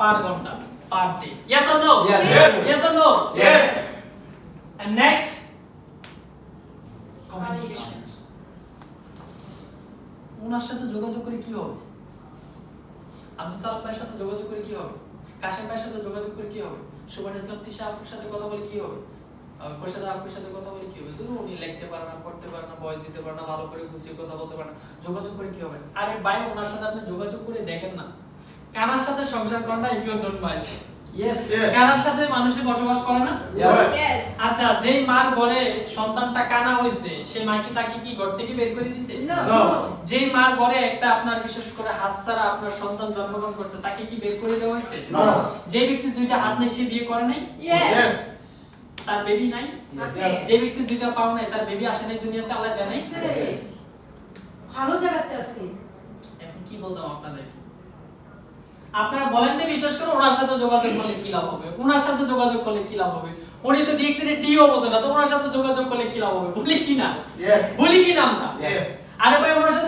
per ঘন্টা per day. Yes or no? Yes. Yes or no? Yes. And next, communications. ওনার সাথে যোগাযোগ করে কি হবে? আব্দুল সালাম ভাইয়ের সাথে যোগাযোগ করে কি হবে? কাশেম ভাইয়ের সাথে যোগাযোগ করে কি হবে? সুবহান ইসলাম তিশা আপুর সাথে কথা বলে কি হবে? খোরশেদ আপুর সাথে কথা বলে কি হবে? ধরুন উনি লিখতে পারে না, পড়তে পারে না, ভয়েস দিতে পারে না, ভালো করে গুছিয়ে কথা বলতে পারে না, যোগাযোগ করে কি হবে? আরে ভাই ওনার সাথে আপনি যোগাযোগ করে দেখেন না, কানার সাথে সংসার করেন না, if you don't mind. Yes. Yes. কানার সাথে মানুষে বসবাস করে না? Yes. Yes. আচ্ছা, যেই মার ঘরে সন্তানটা কানা হইছে সেই মা কি তাকে কি ঘর থেকে বের করে দিছে? No. No. যেই মার ঘরে একটা আপনার বিশেষ করে হাত ছাড়া আপনার সন্তান জন্মগ্রহণ করছে তাকে কি বের করে দেওয়া হয়েছে? No. যে ব্যক্তির দুইটা হাত নেই সে বিয়ে করে নাই, Yes. Yes. তার বেবি নাই। আছে। যে ব্যক্তির দুইটা পাও নাই তার বেবি আসে নাই দুনিয়াতে, আল্লাহ দেয় নাই। ভালো জায়গাতে আছে। এখন কি বলতাম আপনাদের, আপনারা বলেন যে বিশেষ করে ওনার সাথে যোগাযোগ করলে কি লাভ হবে, ওনার সাথে যোগাযোগ করলে কি লাভ হবে? উনি তো ডিএক্সএর ডিও বোঝে না, তো ওনার সাথে যোগাযোগ করলে কি লাভ হবে? বলি কি না? Yes. বলি কি না আমরা? Yes. আরে ভাই ওনার সাথে